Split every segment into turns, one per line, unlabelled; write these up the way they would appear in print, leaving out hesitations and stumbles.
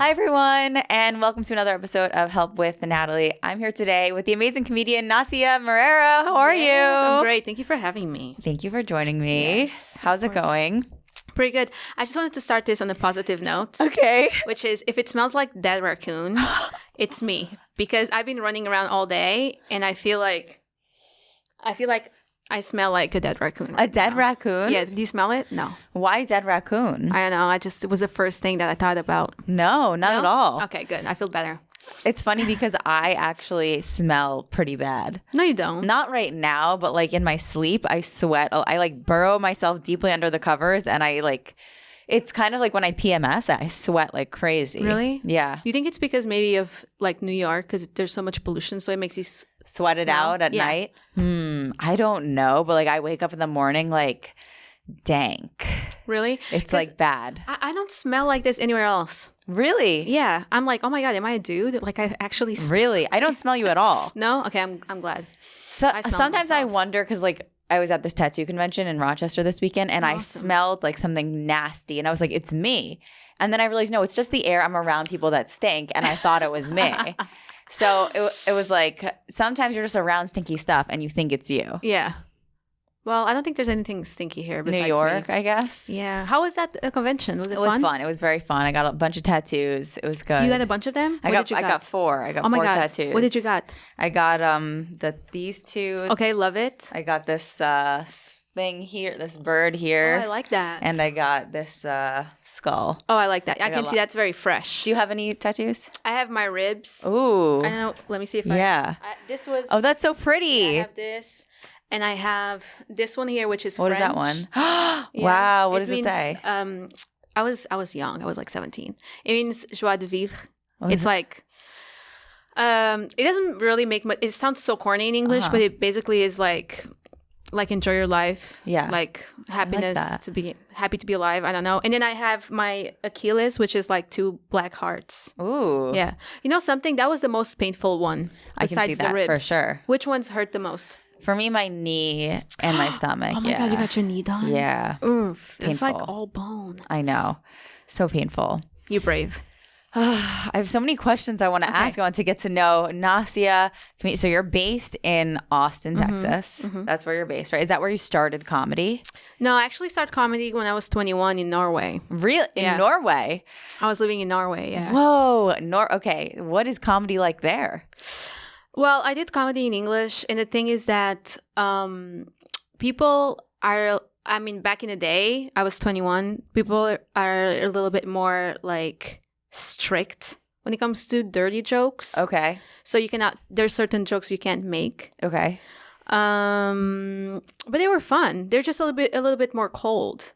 Hi, everyone, and welcome to another episode of Help with Natalie. I'm here today with the amazing comedian Nacya Marreiro. How are you?
I'm great. Thank you for having me.
Thank you for joining me.
Yes,
how's it going?
Pretty good. I just wanted to start this on a positive note.
Okay.
Which is, if it smells like dead raccoon, it's me. Because I've been running around all day, and I feel like I smell like a dead raccoon.
A dead raccoon?
Yeah. Do you smell it? No.
Why dead raccoon?
I don't know. It was the first thing that I thought about.
No, not at all.
Okay, good. I feel better.
It's funny because I actually smell pretty bad.
No, you don't.
Not right now, but like in my sleep, I sweat. I like burrow myself deeply under the covers, and it's kind of like when I PMS, I sweat like crazy.
Really?
Yeah.
You think it's because maybe of like New York, because there's so much pollution, so it makes you
sweat it out at night? I don't know, but like I wake up in the morning like dank.
Really?
It's like bad.
I don't smell like this anywhere else.
Really?
Yeah. I'm like, oh my God, am I a dude? Like I actually smell.
Really? I don't smell you at all.
No? Okay, I'm glad.
So sometimes I wonder because like I was at this tattoo convention in Rochester this weekend and I smelled like something nasty and I was like, it's me. And then I realized, no, it's just the air. I'm around people that stink and I thought it was me. So it was like sometimes you're just around stinky stuff and you think it's you.
Yeah. Well, I don't think there's anything stinky here besides
New York,
me.
I guess.
Yeah. How was that convention? Was it fun?
It was fun. It was very fun. I got a bunch of tattoos. It was good.
You got a bunch of them?
I got four. I got
oh my
four
God.
tattoos.
What did you got?
I got these two.
Okay, love it.
I got this thing here, this bird here.
Oh, I like that.
And I got this skull.
Oh, I like that. I can see that's very fresh.
Do you have any tattoos?
I have my ribs.
Ooh.
I know. Let me see if this was.
Oh, that's so pretty.
I have this. And I have this one here, which is
What
French.
is that one? Wow. What does it say?
I was young. I was like 17. It means joie de vivre. It's like, it doesn't really make much. It sounds so corny in English, but it basically is like enjoy your life.
Yeah.
Like happiness to be happy to be alive. I don't know. And then I have my Achilles, which is like two black hearts.
Ooh.
Yeah. You know something? That was the most painful one.
I can see that
the ribs.
for sure.
Which ones hurt the most?
For me, my knee and my stomach.
Oh my God, you got your knee done?
Yeah.
Oof. It's like
Painful.
all bone.
I know. So painful.
You brave.
I have so many questions I want to ask. I want to get to know Nacya. So you're based in Austin, Texas. That's where you're based, right? Is that where you started comedy?
No, I actually started comedy when I was 21 in Norway.
Really? In Norway?
I was living in Norway, yeah.
Whoa. Okay. What is comedy like there?
Well, I did comedy in English, and the thing is that people are, I mean, back in the day, I was 21, people are a little bit more like strict when it comes to dirty jokes.
Okay.
So you cannot, there's certain jokes you can't make.
Okay.
But they were fun. They're just a little bit more cold.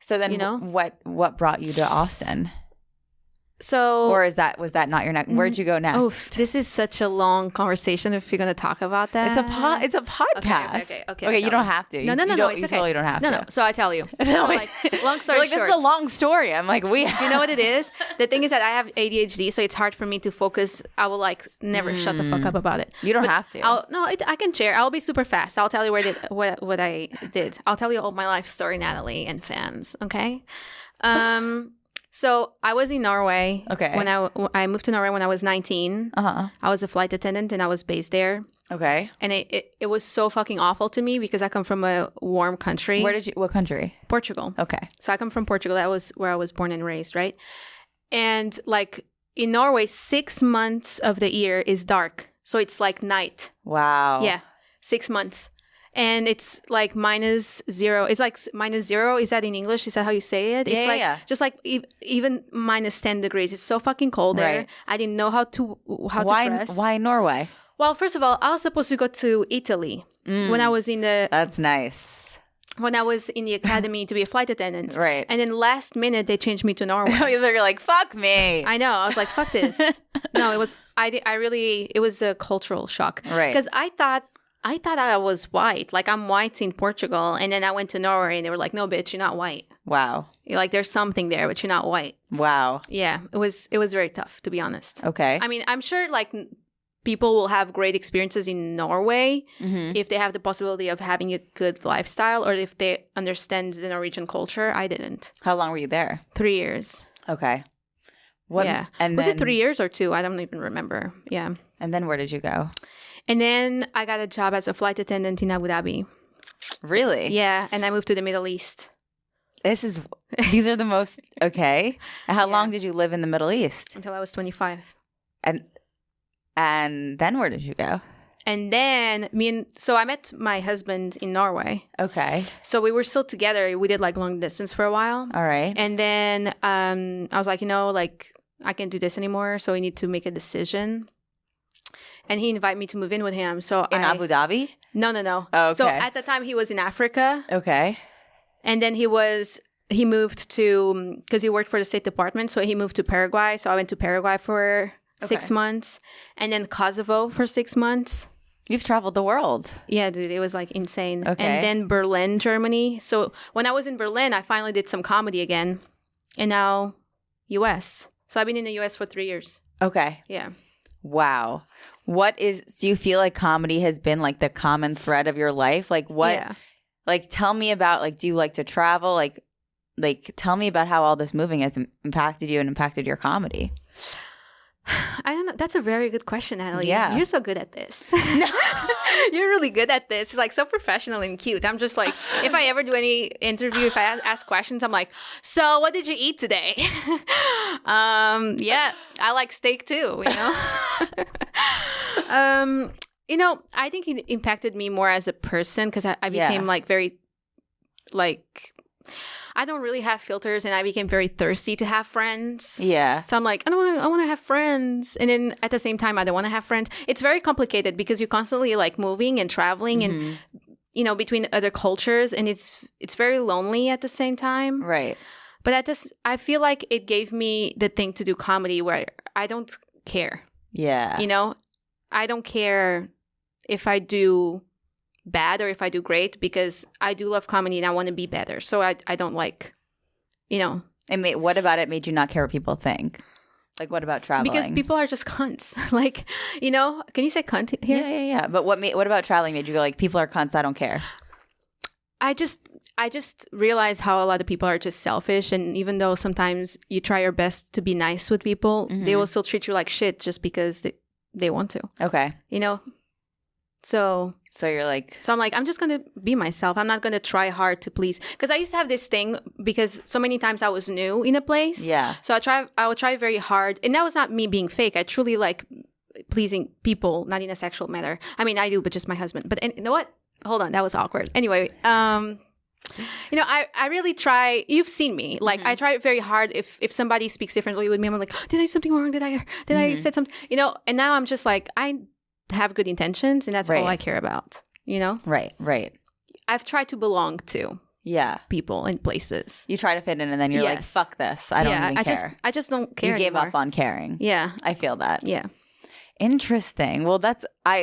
So then, what brought you to Austin?
So,
or was that not your next? Where'd you go next?
Oh, this is such a long conversation. If you're going to talk about that,
it's a podcast.
Okay.
You don't have to.
No. It's okay.
You totally don't have to.
No. So I tell you.
No,
so long story short.
This is a long story. I'm like,
Do you know what it is? The thing is that I have ADHD, so it's hard for me to focus. I will like never shut the fuck up about it.
You don't have to.
I can share. I'll be super fast. I'll tell you what I did. I'll tell you all my life story, Natalie and fans. Okay. So I was in Norway.
Okay.
When I moved to Norway when I was 19. I was a flight attendant and I was based there.
Okay.
And it was so fucking awful to me because I come from a warm country.
What country?
Portugal.
Okay.
So I come from Portugal. That was where I was born and raised, right? And like in Norway, 6 months of the year is dark. So it's like night.
Wow.
Yeah. 6 months. And it's like -0. It's like -0. Is that in English? Is that how you say it? It's just like even -10 degrees. It's so fucking cold there. I didn't know how to dress.
Why Norway?
Well, first of all, I was supposed to go to Italy when I was in the.
That's nice.
When I was in the academy to be a flight attendant.
Right.
And then last minute they changed me to Norway.
They're like, fuck me.
I know. I was like, fuck this. No, it was. It was a cultural shock.
Right.
Because I thought I was white. Like, I'm white in Portugal. And then I went to Norway and they were like, no, bitch, you're not white.
Wow.
You're like, there's something there, but you're not white.
Wow.
Yeah. It was very tough, to be honest.
Okay.
I mean, I'm sure, like, people will have great experiences in Norway if they have the possibility of having a good lifestyle or if they understand the Norwegian culture. I didn't.
How long were you there?
3 years.
Okay. What?
Yeah.
And
was
then,
it 3 years or 2? I don't even remember. Yeah.
And then where did you go?
And then I got a job as a flight attendant in Abu Dhabi.
Really?
Yeah. And I moved to the Middle East.
These are the most, okay. And how long did you live in the Middle East?
Until I was 25.
And then where did you go?
And then so I met my husband in Norway.
Okay.
So we were still together. We did like long distance for a while.
All right.
And then I was like, I can't do this anymore. So we need to make a decision. And he invited me to move in with him. So
in Abu Dhabi?
No.
Oh, okay.
So at the time he was in Africa.
Okay.
And then he moved to, because he worked for the State Department. So he moved to Paraguay. So I went to Paraguay for 6 months. And then Kosovo for 6 months.
You've traveled the world.
Yeah, dude, it was like insane.
Okay.
And then Berlin, Germany. So when I was in Berlin, I finally did some comedy again. And now US. So I've been in the US for 3 years.
Okay.
Yeah.
Wow. Do you feel like comedy has been like the common thread of your life? Like what, like tell me about, like, do you like to travel? Like tell me about how all this moving has impacted you and impacted your comedy.
I don't know. That's a very good question, Natalie.
Yeah.
You're so good at this. You're really good at this. It's like so professional and cute. I'm just like, if I ever do any interview, if I ask questions, I'm like, so what did you eat today? Yeah, I like steak too, I think it impacted me more as a person because I became like very, like, I don't really have filters, and I became very thirsty to have friends.
Yeah.
So I'm like, I want to have friends. And then at the same time, I don't want to have friends. It's very complicated because you're constantly like moving and traveling and, between other cultures. And it's very lonely at the same time.
Right.
But I feel like it gave me the thing to do comedy where I don't care.
Yeah.
I don't care if I do bad or if I do great, because I do love comedy and I want to be better. So I don't like,
What about it made you not care what people think? Like, what about traveling?
Because people are just cunts. Like, can you say cunt here?
Yeah. But what about traveling made you go like, people are cunts, I don't care?
I just realize how a lot of people are just selfish, and even though sometimes you try your best to be nice with people, they will still treat you like shit just because they want to.
Okay.
So
you're like...
So I'm like, I'm just going to be myself. I'm not going to try hard to please. Because I used to have this thing, because so many times I was new in a place.
Yeah.
So I would try very hard. And that was not me being fake. I truly like pleasing people, not in a sexual manner. I mean, I do, but just my husband. But you know what? Hold on. That was awkward. Anyway, I really try. You've seen me. Like, I try very hard. If somebody speaks differently with me, I'm like, did I do something wrong? Did I say something? And now I'm just like, I have good intentions, and that's all I care about.
Right.
I've tried to belong to people and places.
You try to fit in, and then you're like, fuck this. I don't even care.
I just don't care.
You gave
anymore.
up on caring.
Yeah.
I feel that.
Yeah.
Interesting. Well,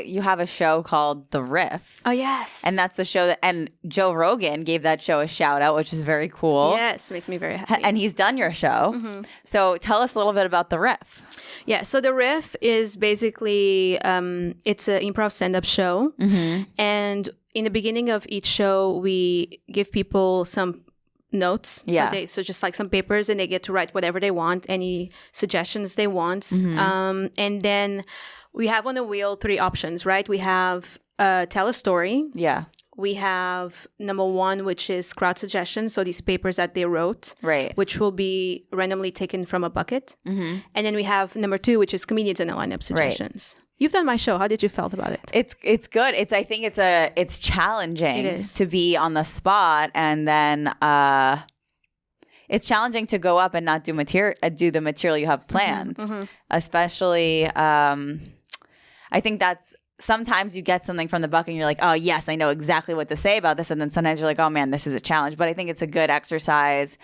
you have a show called The Riff.
Oh, yes.
And that's the show and Joe Rogan gave that show a shout out, which is very cool.
Yes, makes me very happy.
And he's done your show. Mm-hmm. So tell us a little bit about The Riff.
Yeah, so The Riff is basically, it's an improv stand-up show. Mm-hmm. And in the beginning of each show, we give people some notes.
Yeah.
So just like some papers, and they get to write whatever they want, any suggestions they want. Mm-hmm. And then we have on the wheel 3 options, right? We have tell a story.
Yeah.
We have number 1, which is crowd suggestions. So these papers that they wrote,
right,
which will be randomly taken from a bucket. Mm-hmm. And then we have number 2, which is comedians in a lineup suggestions. Right. You've done my show. How did you felt about it?
It's good. I think it's challenging to be on the spot, and then it's challenging to go up and not do the material you have planned. Mm-hmm. Especially, I think that's sometimes you get something from the bucket and you're like, oh yes, I know exactly what to say about this, and then sometimes you're like, oh man, this is a challenge. But I think it's a good exercise.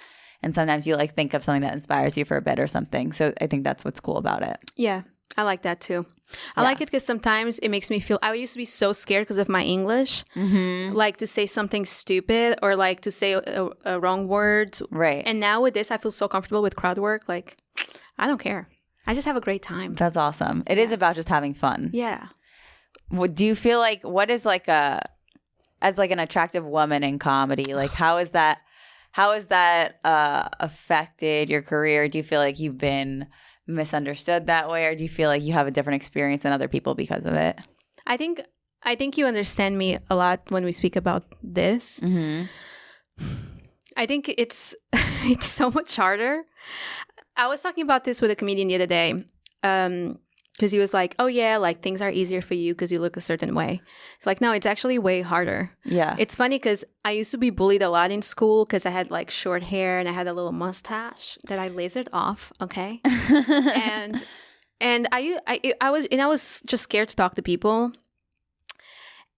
And sometimes you like think of something that inspires you for a bit or something. So I think that's what's cool about it.
Yeah, I like that too. I like it because sometimes it makes me feel, I used to be so scared because of my English, like to say something stupid or like to say a wrong word.
Right.
And now with this, I feel so comfortable with crowd work. Like, I don't care. I just have a great time.
That's awesome. It is about just having fun.
Yeah.
Do you feel like, what is like as like an attractive woman in comedy, like how has that affected your career? Do you feel like you've been misunderstood that way, or do you feel like you have a different experience than other people because of it?
I think you understand me a lot when we speak about this.
Mm-hmm.
I think it's so much harder. I was talking about this with a comedian the other day, because he was like, "Oh yeah, like things are easier for you because you look a certain way." It's like, no, it's actually way harder.
Yeah.
It's funny because I used to be bullied a lot in school because I had like short hair and I had a little mustache that I lasered off. Okay, and I was just scared to talk to people.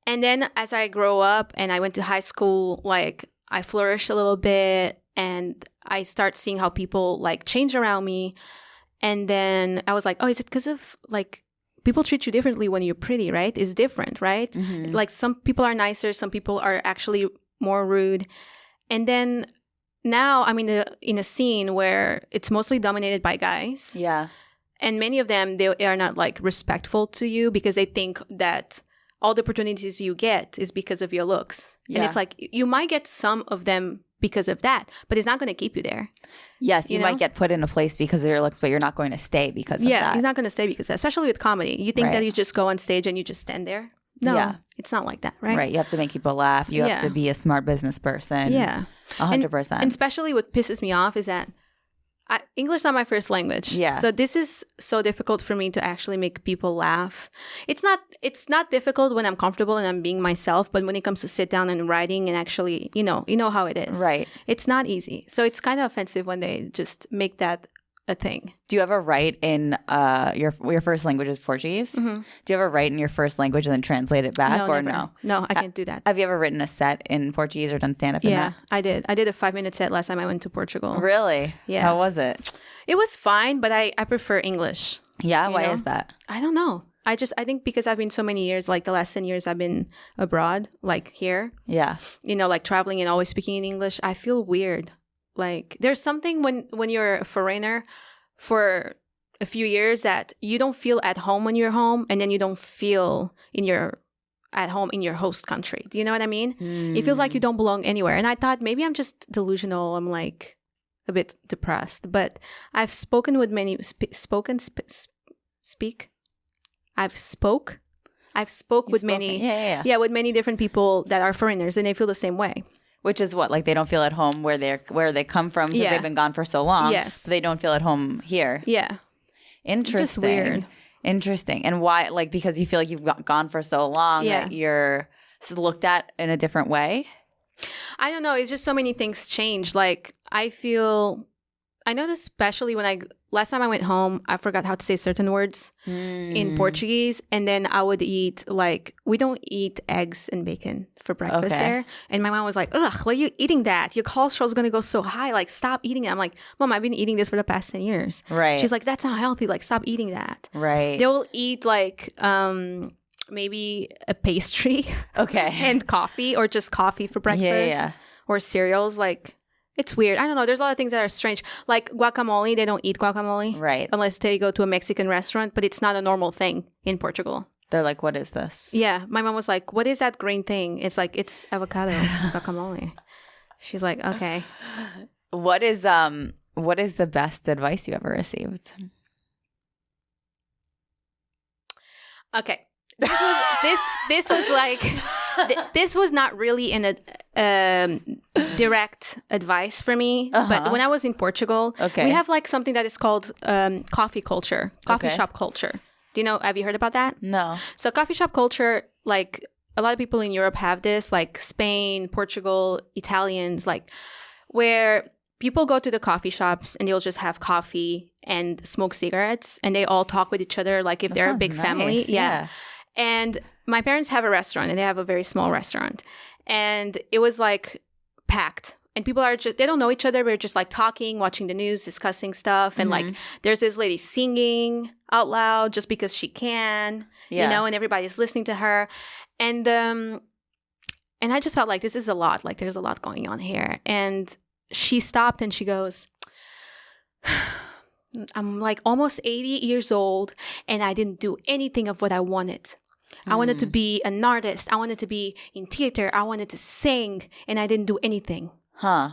And then as I grow up and I went to high school, like I flourished a little bit and I start seeing how people like change around me. And then I was like, oh, is it because of like people treat you differently when you're pretty, right? It's different, right?
Mm-hmm.
Like some people are nicer, some people are actually more rude. And then now I'm in a scene where it's mostly dominated by guys.
Yeah.
And many of them, they are not like respectful to you because they think that all the opportunities you get is because of your looks.
Yeah.
And it's like you might get some of them because of that, but it's not going to keep you there.
Yes, you might get put in a place because of your looks, but you're not going to stay because of that.
Yeah, he's not going to stay because of that, especially with comedy. You think that you just go on stage and you just stand there. No, it's not like that, right?
Right. You have to make people laugh. You have to be a smart business person.
Yeah.
100%.
And especially what pisses me off is that English is not my first language.
Yeah.
So this is so difficult for me to actually make people laugh. It's not difficult when I'm comfortable and I'm being myself, but when it comes to sit down and writing and actually, you know how it is.
Right.
It's not easy. So it's kind of offensive when they just make that a thing.
Do you ever write in your first language is Portuguese?
Mm-hmm.
Do you ever write in your first language and then translate it back or
never.
no?
No, I can't do that.
Have you ever written a set in Portuguese or done stand-up in that?
I did. I did a 5-minute set last time I went to Portugal.
Really?
Yeah.
How was it?
It was fine, but I prefer English.
Yeah? Why is that?
I don't know. I think because I've been so many years, like the last 10 years I've been abroad, like here.
Yeah.
Like traveling and always speaking in English, I feel weird. Like there's something when you're a foreigner for a few years that you don't feel at home when you're home, and then you don't feel at home in your host country. Do you know what I mean? It feels like you don't belong anywhere. And I thought maybe I'm just delusional. I'm like a bit depressed, but I've spoken with many with many with many different people that are foreigners, and they feel the same way.
Which is what, like they don't feel at home where they come from because they've been gone for so long.
Yes,
so they don't feel at home here.
Yeah,
interesting.
Just weird.
Interesting. And why? Like because you feel like you've gone for so long that you're looked at in a different way.
I don't know. It's just so many things change. Like I noticed especially when last time I went home, I forgot how to say certain words in Portuguese. And then I would eat, like, we don't eat eggs and bacon for breakfast there. And my mom was like, ugh, why are you eating that? Your cholesterol is going to go so high. Like, stop eating it. I'm like, Mom, I've been eating this for the past 10 years.
Right.
She's like, that's not healthy. Like, stop eating that.
Right.
They will eat, like, maybe a pastry. And coffee, or just coffee for breakfast.
Yeah.
Or cereals, like... It's weird. I don't know. There's a lot of things that are strange. Like guacamole, they don't eat guacamole.
Right.
Unless they go to a Mexican restaurant, but it's not a normal thing in Portugal.
They're like, what is this?
Yeah. My mom was like, what is that green thing? It's like, it's avocado. It's guacamole. She's like, okay.
What is the best advice you ever received?
Okay. This was like... This was not really direct advice for me, but when I was in Portugal, we have like something that is called coffee culture, coffee shop culture. Have you heard about that?
No.
So coffee shop culture, like a lot of people in Europe have this, like Spain, Portugal, Italians, like where people go to the coffee shops and they'll just have coffee and smoke cigarettes, and they all talk with each other like if they're a big family. Yeah. And my parents have a restaurant, and they have a very small restaurant. And it was like packed. And people are they don't know each other. We're just like talking, watching the news, discussing stuff. And like there's this lady singing out loud just because she can, and everybody's listening to her. And I just felt like this is a lot. Like there's a lot going on here. And she stopped and she goes, I'm like almost 80 years old, and I didn't do anything of what I wanted. I wanted to be an artist. I wanted to be in theater. I wanted to sing, and I didn't do anything.
Huh.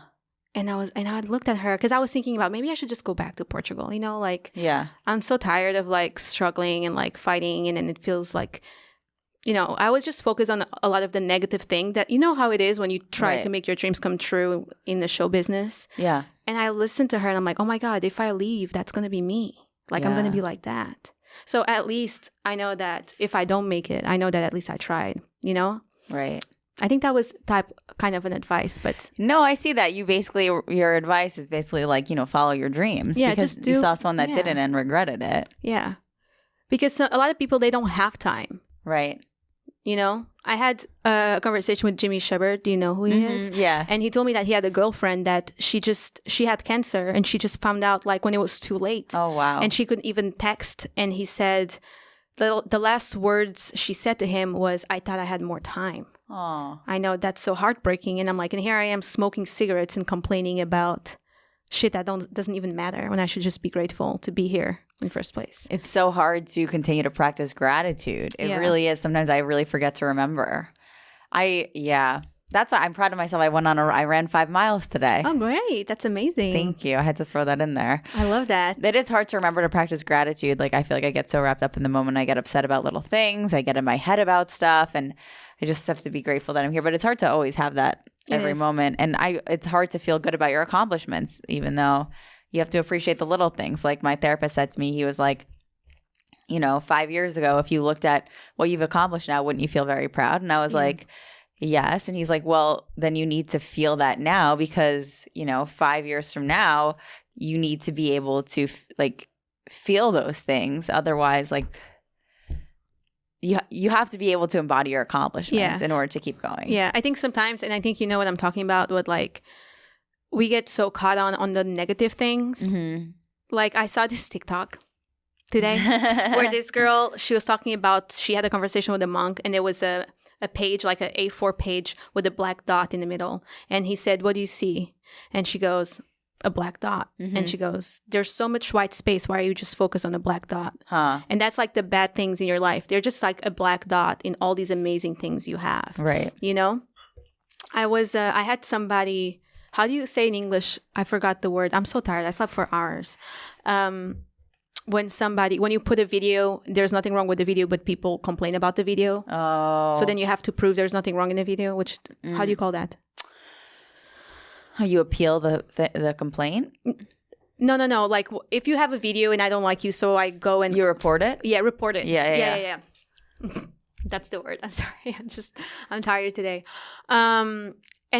And I looked at her because I was thinking about maybe I should just go back to Portugal, you know, like,
Yeah.
I'm so tired of like struggling and like fighting. And then it feels like, you know, I was just focused on a lot of the negative thing that, you know how it is when you try
Right.
to make your dreams come true in the show business.
Yeah.
And I listened to her and I'm like, oh my God, if I leave, that's going to be me. Like, I'm going to
Yeah.
be like that. So at least I know that if I don't make it, I know that at least I tried, you know?
Right.
I think that was kind of an advice, but
No, I see that. You basically, your advice is basically like, you know, follow your dreams.
Yeah,
because
just
you
do-
saw someone that
yeah.
didn't and regretted it.
yeah. Because a lot of people, they don't have time,
Right.
you know? I had a conversation with Jimmy Shepard. Do you know who he is?
Yeah.
And he told me that he had a girlfriend that she had cancer and she just found out like when it was too late.
Oh, wow.
And she couldn't even text. And he said, the last words she said to him was, I thought I had more time.
Oh.
I know, that's so heartbreaking. And I'm like, and here I am smoking cigarettes and complaining about shit that doesn't even matter when I should just be grateful to be here in the first place.
It's so hard to continue to practice gratitude. It
Yeah.
really is. Sometimes I really forget to remember. That's why I'm proud of myself. I ran 5 miles today.
Oh, great. That's amazing.
Thank you. I had to throw that in there.
I love that.
It is hard to remember to practice gratitude. Like, I feel like I get so wrapped up in the moment. I get upset about little things. I get in my head about stuff. And I just have to be grateful that I'm here. But it's hard to always have that every
is.
moment. And it's hard to feel good about your accomplishments, even though you have to appreciate the little things. Like my therapist said to me, he was like, you know, 5 years ago, if you looked at what you've accomplished now, wouldn't you feel very proud? And I was like, yes. And he's like, well, then you need to feel that now because, you know, 5 years from now, you need to be able to feel those things. Otherwise, like, you have to be able to embody your accomplishments in order to keep going.
Yeah, I think sometimes, and I think you know what I'm talking about, with like, we get so caught on the negative things.
Mm-hmm.
Like, I saw this TikTok today where this girl, she was talking about, she had a conversation with a monk, and there was a page, like an A4 page with a black dot in the middle. And he said, what do you see? And she goes, a black dot.
Mm-hmm.
And she goes, there's so much white space. Why are you just focused on a black dot?
Huh.
And that's like the bad things in your life. They're just like a black dot in all these amazing things you have.
Right.
You know? I had somebody, how do you say in English? I forgot the word. I'm so tired. I slept for hours. When you put a video, there's nothing wrong with the video, but people complain about the video.
Oh.
So then you have to prove there's nothing wrong in the video, which, how do you call that?
You appeal the complaint?
No. Like, if you have a video and I don't like you, so I go and...
You report it?
Yeah, report it.
Yeah.
That's the word. I'm sorry. I'm tired today. And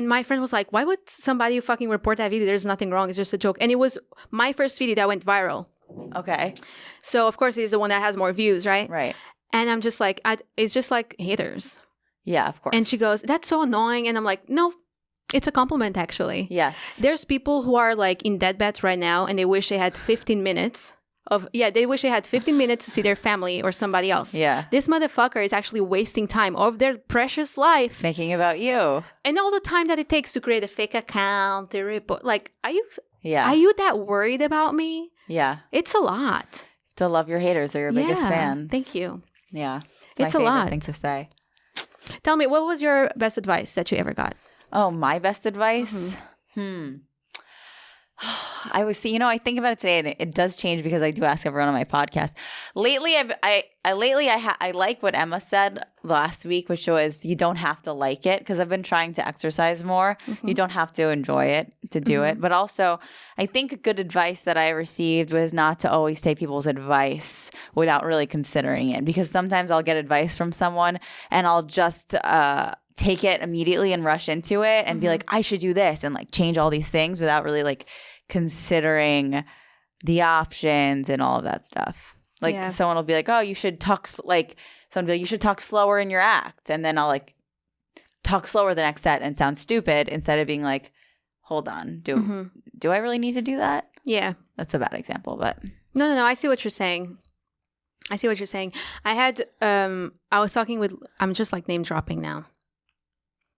my friend was like, why would somebody fucking report that video? There's nothing wrong. It's just a joke. And it was my first video that went viral.
Okay.
So, of course, he's the one that has more views, right?
Right.
And I'm just like, it's just like haters.
Yeah, of course.
And she goes, that's so annoying. And I'm like, no, it's a compliment, actually.
Yes.
There's people who are like in deathbeds right now and they wish they had 15 minutes they wish they had 15 minutes to see their family or somebody else.
Yeah.
This motherfucker is actually wasting time of their precious life.
Thinking about you.
And all the time that it takes to create a fake account, to report. Like, are you that worried about me?
Yeah.
It's a lot.
To love your haters. They're your biggest fans.
Thank you.
Yeah.
It's
my
a
favorite
lot.
thing to say.
Tell me, what was your best advice that you ever got?
Oh, my best advice? I think about it today, and it does change because I do ask everyone on my podcast. Lately, I like what Emma said last week, which was you don't have to like it, because I've been trying to exercise more. Mm-hmm. You don't have to enjoy it to do it. But also, I think good advice that I received was not to always take people's advice without really considering it, because sometimes I'll get advice from someone and I'll just take it immediately and rush into it and be like, I should do this, and like change all these things without really like considering the options and all of that stuff. Like someone will be like, oh, you should talk someone will be like, you should talk slower in your act, and then I'll like talk slower the next set and sound stupid instead of being like, hold on, do I really need to do that?
Yeah,
that's a bad example, but
no, I see what you're saying. I had I was talking with, I'm just like name dropping now,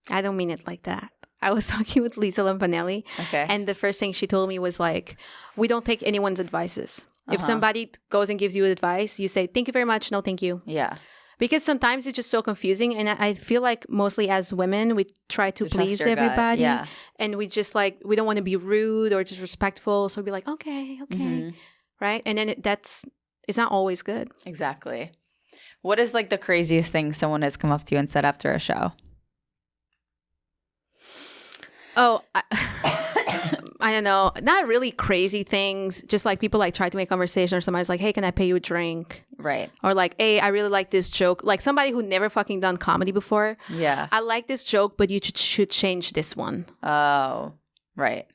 I don't mean it like that. I was talking with Lisa Lampanelli, and the first thing she told me was like, we don't take anyone's advices. If somebody goes and gives you advice, you say, thank you very much, no thank you.
Yeah.
Because sometimes it's just so confusing. And I feel like mostly as women, we try to please everybody.
Yeah.
And we just like, we don't want to be rude or disrespectful. So we'll be like, okay. Right? And then it's not always good.
Exactly. What is like the craziest thing someone has come up to you and said after a show?
Oh, I don't know. Not really crazy things. Just like people like try to make conversation or somebody's like, hey, can I pay you a drink?
Right.
Or like, hey, I really like this joke. Like somebody who never fucking done comedy before.
Yeah.
I like this joke, but you should change this one.
Oh, right.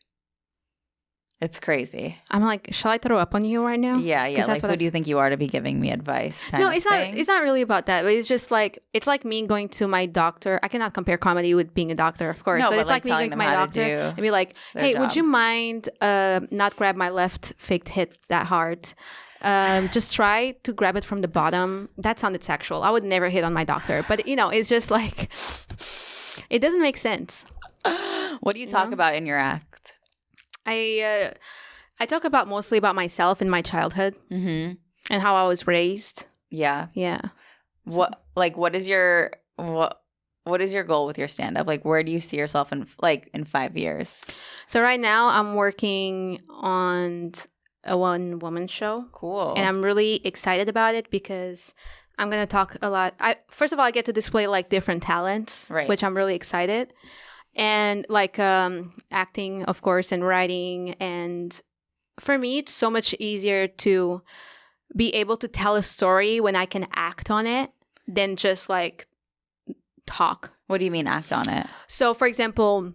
It's crazy.
I'm like, shall I throw up on you right now?
Yeah. Like, who do you think you are to be giving me advice?
No, it's not. It's not really about that. But it's just like me going to my doctor. I cannot compare comedy with being a doctor, of course.
No,
so
but
it's like me going to my doctor and be like, hey, would you mind not grab my left fake hip that hard? Just try to grab it from the bottom. That sounded sexual. I would never hit on my doctor. But, it's just like, it doesn't make sense.
What do you talk about in your act?
I talk mostly about myself and my childhood and how I was raised.
Yeah.
Yeah.
So. What is your goal with your stand-up? Like, where do you see yourself in 5 years?
So right now I'm working on a one-woman show.
Cool.
And I'm really excited about it because I'm going to talk a lot. First of all, I get to display like different talents,
right,
which I'm really excited. And like acting, of course, and writing. And for me, it's so much easier to be able to tell a story when I can act on it than just like talk.
What do you mean act on it?
So, for example,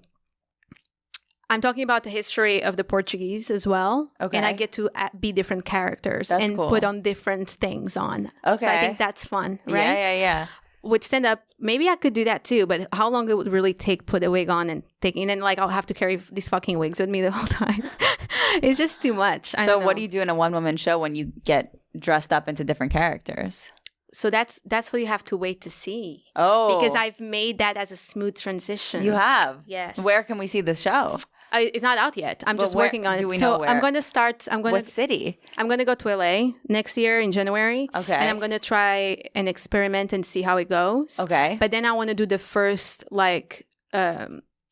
I'm talking about the history of the Portuguese as well.
Okay.
And I get to be different characters and
cool.
put on different things on.
Okay.
So I think that's fun, right?
Yeah.
With stand-up, maybe I could do that too, but how long it would really take, put a wig on and then like I'll have to carry these fucking wigs with me the whole time. It's just too much.
So what do you do in a one-woman show when you get dressed up into different characters?
So that's what you have to wait to see.
Oh.
Because I've made that as a smooth transition.
You have?
Yes.
Where can we see the show?
It's not out yet. I'm just working on it.
Do we know where?
I'm going to start.
What city?
I'm going to go to LA next year in January.
Okay.
And I'm going to try an experiment and see how it goes.
Okay.
But then I want to do the first,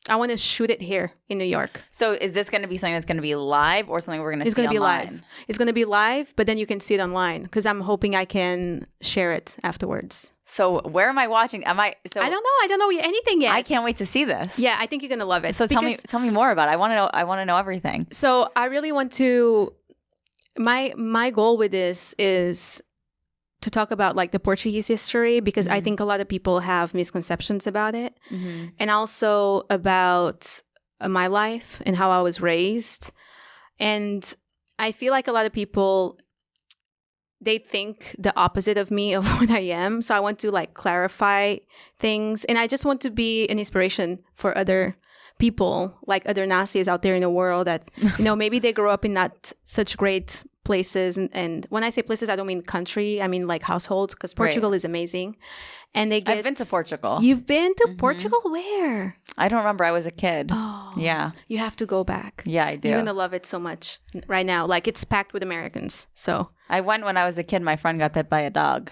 I want to shoot it here in New York.
So is this going to be something that's going to be live or something we're going to see
It's going to be
online?
live. It's going to be live, but then you can see it online because I'm hoping I can share it afterwards.
So where am I watching? I don't
know. I don't know anything yet.
I can't wait to see this.
Yeah, I think you're going to love it.
So tell me more about it. I want to know everything.
So I really want to, my goal with this is to talk about like the Portuguese history because I think a lot of people have misconceptions about it, and also about my life and how I was raised. And I feel like a lot of people, they think the opposite of me of what I am. So I want to like clarify things, and I just want to be an inspiration for other people, like other Nacyas out there in the world that maybe they grew up in not such great places, and when I say places, I don't mean country, I mean like household, because Portugal is amazing. And I've
been to Portugal.
You've been to Portugal? Where?
I don't remember. I was a kid.
Oh,
yeah.
You have to go back.
Yeah, I do.
You're gonna love it so much right now. Like it's packed with Americans. So
I went when I was a kid. My friend got bit by a dog.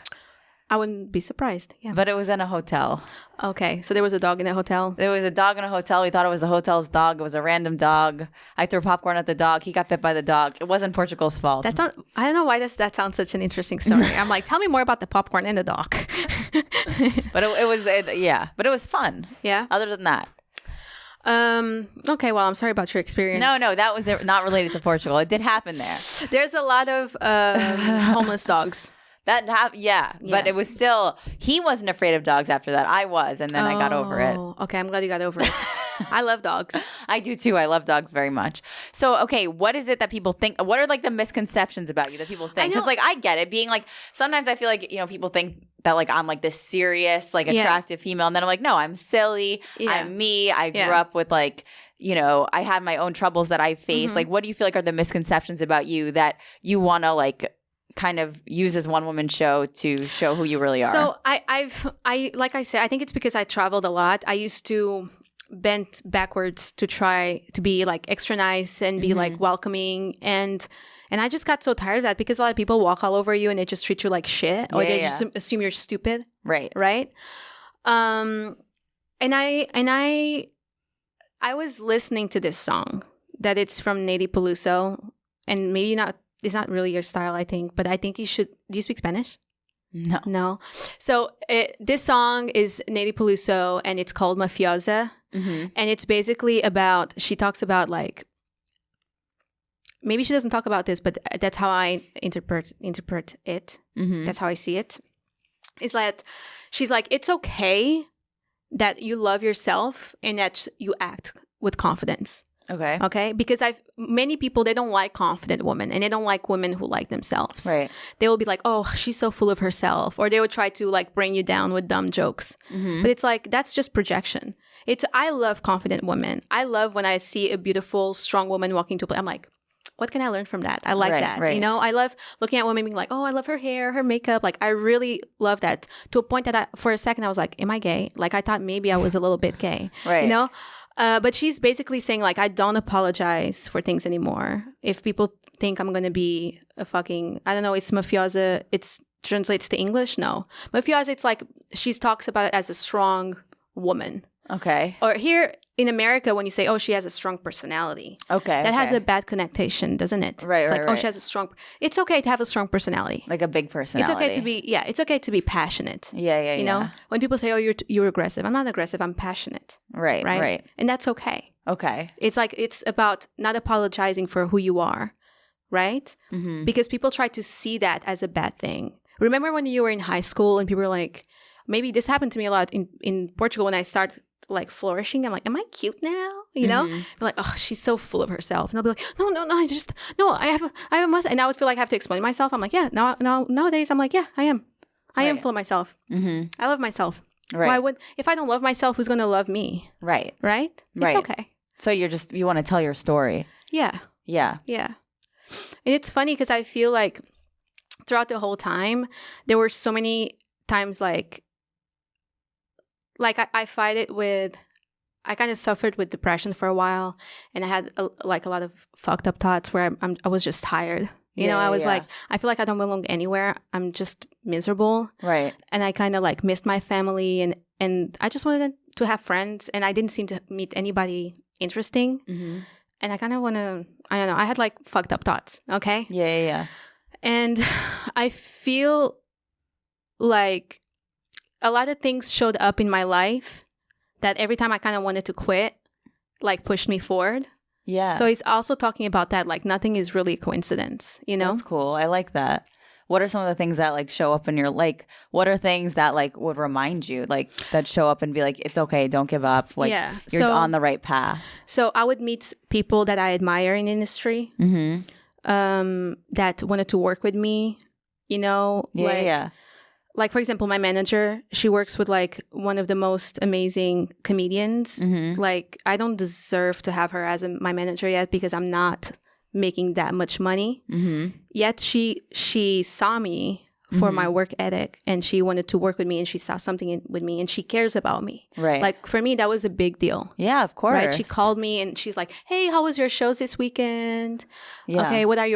I wouldn't be surprised. Yeah.
But it was in a hotel.
Okay. So there was a dog in a hotel?
There was a dog in a hotel. We thought it was the hotel's dog. It was a random dog. I threw popcorn at the dog. He got bit by the dog. It wasn't Portugal's fault.
I don't know why that sounds such an interesting story. I'm like, tell me more about the popcorn and the dog.
But but it was fun.
Yeah.
Other than that.
Okay, well, I'm sorry about your experience.
No, that was not related to Portugal. It did happen there.
There's a lot of homeless dogs.
Yeah, but it was still, he wasn't afraid of dogs after that. I was, and then I got over it.
Okay, I'm glad you got over it. I love dogs.
I do too. I love dogs very much. So, okay, what is it that people think? What are like the misconceptions about you that people think? Because like I get it, being like, sometimes I feel like people think that like I'm like this serious, like attractive female, and then I'm like, no, I'm silly. Yeah. I'm me. I grew up with like, I had my own troubles that I faced. Like, what do you feel like are the misconceptions about you that you want to like kind of use as one woman show to show who you really are?
So I like I said, I think it's because I traveled a lot. I used to bent backwards to try to be like extra nice and be like welcoming. And I just got so tired of that because a lot of people walk all over you and they just treat you like shit, or they just assume you're stupid.
Right.
Right. And I was listening to this song that it's from Nady Peluso, and maybe it's not really your style, I think, but I think you should. Do you speak Spanish? No. So this song is Nady Peluso, and it's called Mafiosa. And it's basically about, she talks about like, maybe she doesn't talk about this, but that's how I interpret it. That's how I see it. Is that she's like, it's okay that you love yourself and that you act with confidence. Okay. Because many people, they don't like confident women, and they don't like women who like themselves.
Right.
They will be like, oh, she's so full of herself, or they would try to like bring you down with dumb jokes. But it's like, that's just projection. I love confident women. I love when I see a beautiful, strong woman walking to a place. I'm like, what can I learn from that? I like that. Right. You know, I love looking at women being like, oh, I love her hair, her makeup. Like, I really love that, to a point that for a second I was like, am I gay? Like, I thought maybe I was a little bit gay. Right. You know? But she's basically saying like, I don't apologize for things anymore. If people think I'm going to be a fucking, I don't know, it's mafiosa. It's translates to English. No. Mafiosa, it's like, she talks about it as a strong woman. Okay. Or here in America, when you say, oh, she has a strong personality. Okay. That has a bad connotation, doesn't it? Right, like, oh, she has a strong, it's okay to have a strong personality.
Like a big personality.
It's okay to be, it's okay to be passionate. Yeah. You know, when people say, oh, you're aggressive. I'm not aggressive. I'm passionate. Right. And that's okay. Okay. It's like, it's about not apologizing for who you are. Right? Because people try to see that as a bad thing. Remember when you were in high school and people were like, maybe this happened to me a lot in Portugal when I started like flourishing. I'm like, am I cute now? You know? They're like, oh, she's so full of herself. And I'll be like, no, I have a must. And I would feel like I have to explain myself. I'm like, yeah, nowadays I'm like, yeah, I am. I am full of myself. I love myself. Right. Why if I don't love myself, who's going to love me? Right. Right? It's okay.
So you want to tell your story. Yeah.
And it's funny because I feel like throughout the whole time, there were so many times like I fight it with, I kind of suffered with depression for a while, and I had a lot of fucked up thoughts where I was just tired. You know, I was like, I feel like I don't belong anywhere. I'm just miserable. Right. And I kind of like missed my family, and I just wanted to have friends, and I didn't seem to meet anybody interesting. And I kind of want to, I don't know, I had like fucked up thoughts. Okay. Yeah. And I feel like a lot of things showed up in my life that every time I kind of wanted to quit, like pushed me forward. Yeah. So he's also talking about that, like nothing is really a coincidence, you know?
That's cool. I like that. What are some of the things that like show up in your, like, what are things that like would remind you, like that show up and be like, it's okay, don't give up. Like you're on the right path. So
I would meet people that I admire in industry that wanted to work with me, you know? Like, for example, my manager, she works with, like, one of the most amazing comedians. Like, I don't deserve to have her as my manager yet because I'm not making that much money. Yet she saw me for my work ethic, and she wanted to work with me, and she saw something with me, and she cares about me. Right. Like, for me, that was a big deal.
Yeah, of course.
Right. She called me, and she's like, hey, how was your shows this weekend? Yeah. Okay, what are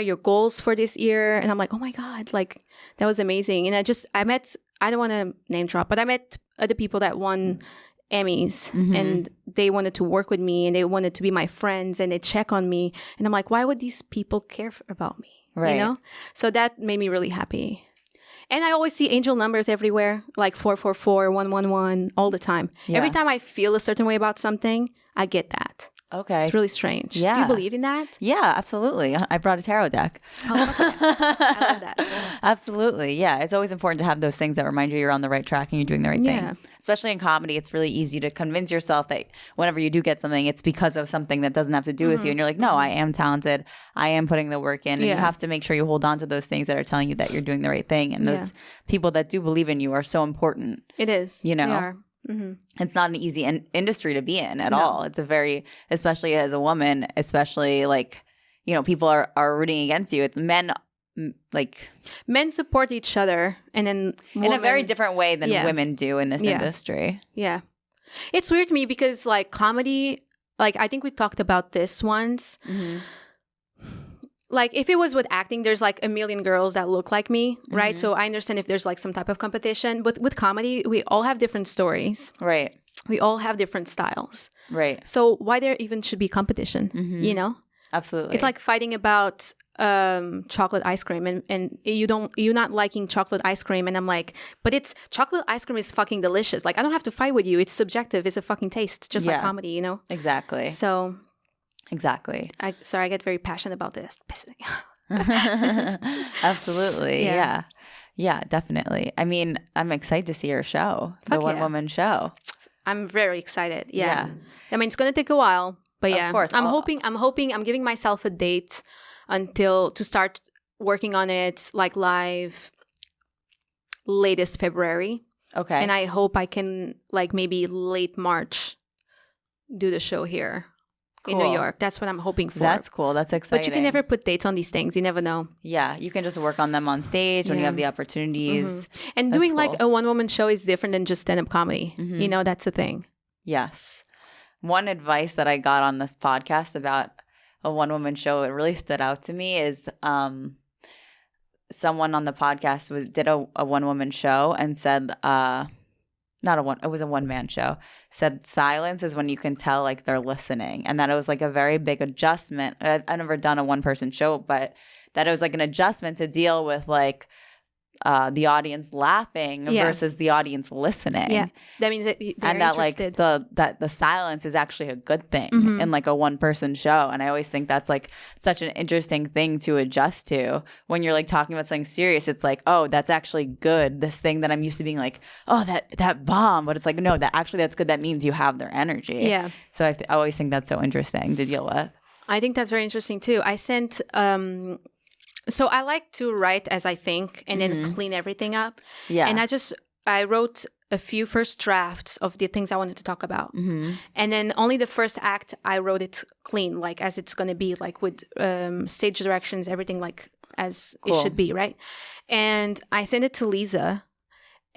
your goals for this year? And I'm like, oh my God, like, that was amazing. And I met, I don't want to name drop, but I met other people that won Emmys, and they wanted to work with me, and they wanted to be my friends, and they check on me. And I'm like, why would these people care about me? Right. You know? So that made me really happy. And I always see angel numbers everywhere, like 444, 111, all the time. Yeah. Every time I feel a certain way about something, I get that. Okay. It's really strange. Yeah. Do you believe in that?
Yeah, absolutely. I brought a tarot deck. Oh, okay. I love that. Absolutely. Yeah. It's always important to have those things that remind you you're on the right track and you're doing the right thing. Especially in comedy, it's really easy to convince yourself that whenever you do get something, it's because of something that doesn't have to do with you. And you're like, no, I am talented. I am putting the work in. And you have to make sure you hold on to those things that are telling you that you're doing the right thing. And those people that do believe in you are so important.
It is.
You know?
They are.
It's not an easy industry to be in at all. It's a very, especially as a woman, especially like, you know, people are rooting against you. It's men, like
men support each other, and then
in a very different way than women do in this industry.
Yeah. It's weird to me because like comedy, like I think we talked about this once.
Mm-hmm.
Like if it was with acting, there's like a million girls that look like me, right?
Mhm.
So I understand if there's like some type of competition, but with comedy, we all have different stories.
Right.
We all have different styles.
Right.
So why there even should be competition,
Mhm.
you know?
Absolutely.
It's like fighting about chocolate ice cream and you're not liking chocolate ice cream and I'm like, but it's chocolate ice cream is fucking delicious. Like I don't have to fight with you. It's subjective. It's a fucking taste, just like
Yeah.
comedy, you know?
Exactly.
So
Exactly.
I get very passionate about this.
Absolutely.
Yeah.
Yeah. Yeah, definitely. I mean, I'm excited to see your show, the
Fuck
one
yeah.
woman show.
I'm very excited. Yeah.
Yeah.
I mean, it's going to take a while, but
Of
yeah.
course.
I'm hoping I'm giving myself a date to start working on it like live latest February.
Okay.
And I hope I can like maybe late March do the show here in New
Cool.
York. That's what I'm hoping for.
That's cool. That's exciting.
But you can never put dates on these things. You never know.
Yeah, you can just work on them on stage when you
Yeah.
have the opportunities.
And
That's
doing like
cool.
a one-woman show is different than just stand-up comedy.
Mhm.
You know, that's the thing.
Yes. One advice that I got on this podcast about a one-woman show, it really stood out to me, is someone on the podcast did a one-woman show and said, it was a one-man show, said silence is when you can tell like they're listening, and that it was like a very big adjustment. I've never done a one-person show, but that it was like an adjustment to deal with like the audience laughing
Yeah.
versus the audience listening.
Yeah. That means that they're
And that like
interested.
the silence is actually a good thing
Mhm.
in like a one person show. And I always think that's like such an interesting thing to adjust to when you're like talking about something serious. It's like, oh, that's actually good. This thing that I'm used to being like, oh, that bomb. But it's like, no, that's good. That means you have their energy.
Yeah.
So I always think that's so interesting to deal with.
I think that's very interesting too. I sent so I like to write as I think and then clean everything up.
Yeah.
And I wrote a few first drafts of the things I wanted to talk about.
Mm-hmm.
And then only the first act, I wrote it clean, like as it's going to be, like with stage directions, everything like as
Cool.
it should be, right? And I sent it to Lisa.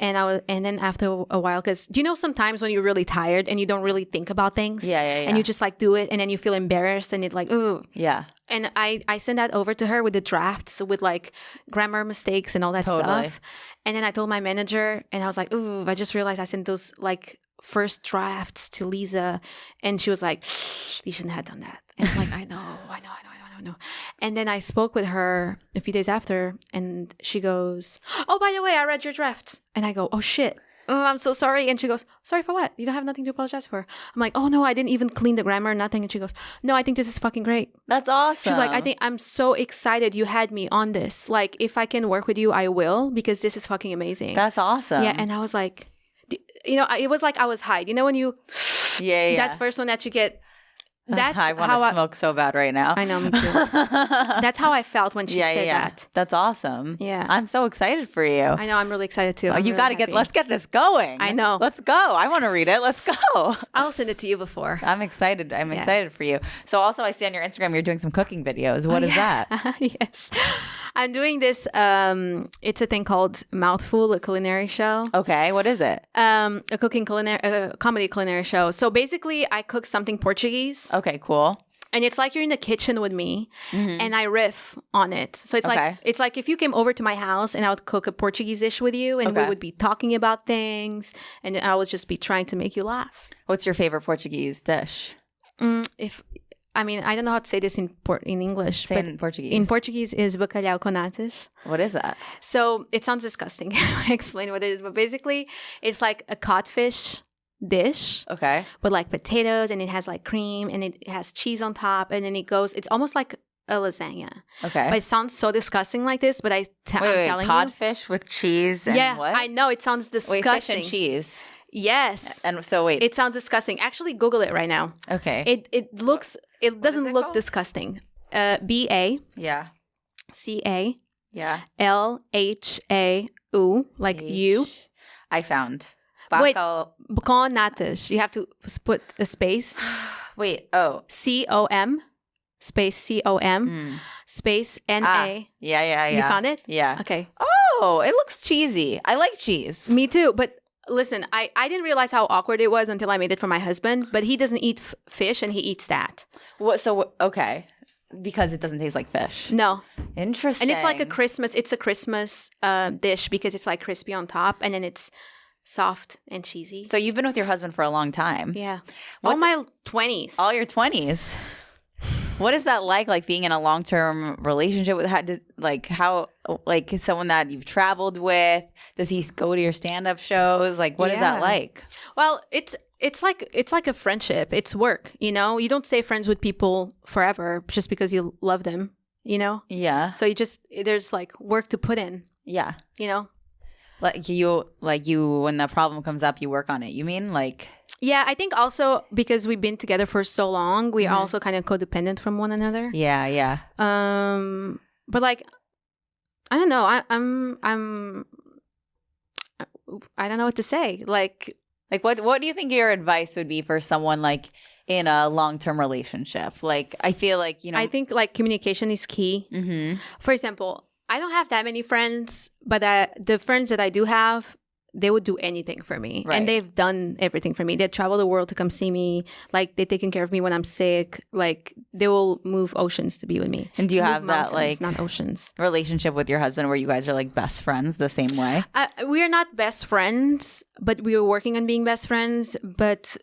And then after a while, because do you know sometimes when you're really tired and you don't really think about things?
Yeah.
And you just like do it and then you feel embarrassed and it's like, ooh.
Yeah.
And I sent that over to her with the drafts with like grammar mistakes and all that
Totally.
stuff. And then I told my manager and I was like, ooh, I just realized I sent those like first drafts to Lisa. And she was like, you shouldn't have done that. And I'm like, I know. And then I spoke with her a few days after and she goes, oh, by the way, I read your drafts. And I go, oh shit. Oh, I'm so sorry. And she goes, sorry for what? You don't have nothing to apologize for. I'm like, oh no, I didn't even clean the grammar, nothing. And she goes, no, I think this is fucking great.
That's awesome.
She's like, I think I'm so excited you had me on this. Like, if I can work with you, I will, because this is fucking amazing.
That's awesome.
Yeah. And I was like, you know, it was like I was high. You know, when you,
yeah.
that first one that you get, that's
I want to smoke so bad right now.
I know, me too. That's how I felt when she said that.
That's awesome.
Yeah.
I'm so excited for you.
I know, I'm really excited too.
Oh,
I'm
you
really
got to
happy.
let's get this going.
I know.
Let's go. I want to read it. Let's go.
I'll send it to you before.
I'm excited. I'm excited for you. So also I see on your Instagram you're doing some cooking videos. What is that?
Yes. I'm doing this, it's a thing called Mouthful, a culinary show.
Okay. What is it?
A comedy culinary show. So basically I cook something Portuguese.
Okay, cool.
And it's like you're in the kitchen with me and I riff on it. So it's like if you came over to my house and I would cook a Portuguese dish with you and we would be talking about things and I would just be trying to make you laugh.
What's your favorite Portuguese dish?
I don't know how to say this in English.
Say
but
it in Portuguese.
in Portuguese is bacalhau com natas.
What is that?
So it sounds disgusting. I explain what it is. But basically it's like a codfish dish.
Okay.
With like potatoes and it has like cream and it has cheese on top and then it's almost like a lasagna.
Okay.
But it sounds so disgusting like this, but I'm telling you.
Codfish with cheese and what?
I know. It sounds disgusting.
Wait, fish and cheese.
Yes.
And so wait.
It sounds disgusting. Actually, Google it right now.
Okay.
It doesn't look
called?
disgusing. BA.
Yeah.
CA.
Yeah.
LHAU, like you.
I found.
Wait, com natas. You have to put a space.
Wait, oh.
COM, space COM, space NA.
Yeah.
You found it?
Yeah.
Okay.
Oh, it looks cheesy. I like cheese.
Me too, but listen, I didn't realize how awkward it was until I made it for my husband, but he doesn't eat fish and he eats that.
What? So okay, because it doesn't taste like fish.
No.
Interesting.
And it's like a Christmas dish because it's like crispy on top and then it's soft and cheesy.
So you've been with your husband for a long time.
Yeah. All my 20s.
All your 20s. What is that like being in a long-term relationship with someone that you've traveled with? Does he go to your stand-up shows? Like, what is that like?
Well, it's like a friendship. It's work, you know? You don't stay friends with people forever just because you love them, you know?
Yeah.
So there's like work to put in.
Yeah.
You know?
Like you when the problem comes up, you work on it. You mean like?
Yeah, I think also because we've been together for so long, we are also kind of codependent from one another.
Yeah, yeah.
But like, I don't know. I don't know what to say. Like
what do you think your advice would be for someone like in a long-term relationship? Like, I feel like, you know,
I think like communication is key. Mm-hmm. For example, I don't have that many friends, but the friends that I do have, they would do anything for me. Right. And they've done everything for me. They travel the world to come see me. Like, they've taken care of me when I'm sick. Like, they will move oceans to be with me.
And do you have that, like,
not oceans,
relationship with your husband where you guys are, like, best friends the same way?
We are not best friends, but we are working on being best friends. But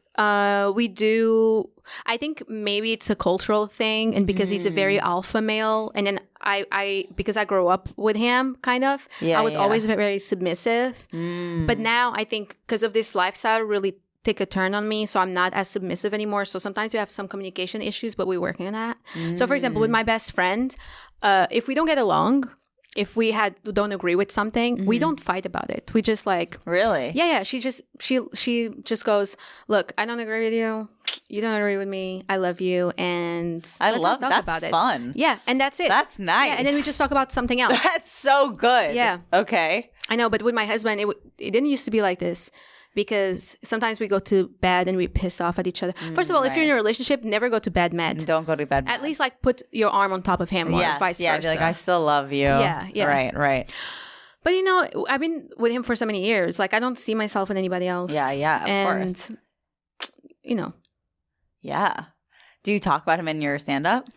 we do... I think maybe it's a cultural thing, and because he's a very alpha male, and then I because I grew up with him, kind of, I was always very submissive. But now I think because of this lifestyle really take a turn on me, so I'm not as submissive anymore. So sometimes we have some communication issues, but we're working on that. So for example, with my best friend, if we don't get along, if we don't agree with something, we don't fight about it. We just like...
Really?
Yeah. She just goes, look, I don't agree with you. You don't agree with me. I love you. And
let's love that. That's fun.
Yeah. And that's it.
That's nice.
Yeah, and then we just talk about something else.
That's so good.
Yeah.
Okay.
I know. But with my husband, it didn't used to be like this. Because sometimes we go to bed and we piss off at each other. First of all, if you're in a relationship, never go to bed mad.
Don't go to bed mad.
At least like put your arm on top of him or vice versa.
Be like, I still love you.
Yeah.
Right.
But you know, I've been with him for so many years. Like, I don't see myself with anybody else.
Yeah, of course.
You know.
Yeah. Do you talk about him in your stand-up?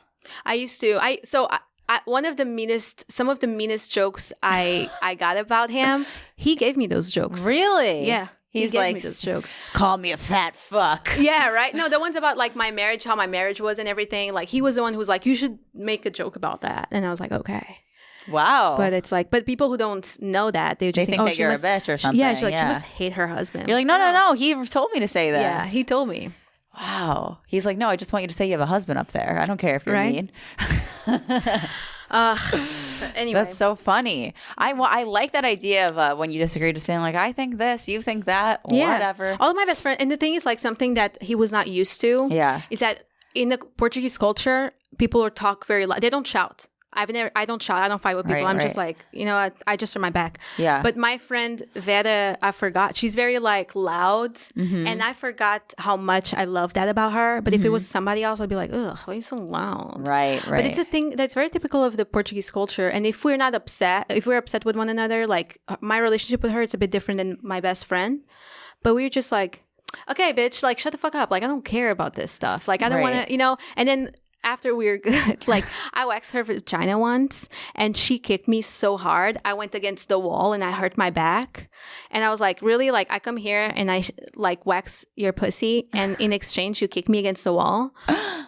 I used to. Some of the meanest jokes I got about him, he gave me those jokes.
Really?
Yeah.
He's
gave
like,
me those jokes.
Call me a fat fuck.
Yeah, right? No, the ones about like my marriage, how my marriage was and everything. Like, he was the one who was like, you should make a joke about that. And I was like, okay.
Wow.
But it's like, but people who don't know that, they just think
that you're a bitch or something.
Yeah, she's like, she must hate her husband.
You're like, no. He told me to say that.
Yeah, he told me.
Wow. He's like, no, I just want you to say you have a husband up there. I don't care if you're mean.
Anyway,
that's so funny. I like that idea of when you disagree, just feeling like, I think this, you think that, whatever.
All of my best friends, and the thing is, like, something that he was not used to, is that in the Portuguese culture, people talk very loud. They don't shout. I don't shout. I don't fight with people. I'm just like, you know, I just turn my back. Yeah. But my friend Vera, I forgot. She's very like loud, and I forgot how much I love that about her. But if it was somebody else, I'd be like, ugh, why are you so loud? Right. But it's a thing that's very typical of the Portuguese culture. And if we're upset with one another, like my relationship with her, it's a bit different than my best friend. But we're just like, okay, bitch, like shut the fuck up. Like, I don't care about this stuff. Like, I don't want to, you know. And then after we were good, like, I waxed her vagina once and she kicked me so hard. I went against the wall and I hurt my back. And I was like, really? Like, I come here and I like wax your pussy and in exchange you kick me against the wall?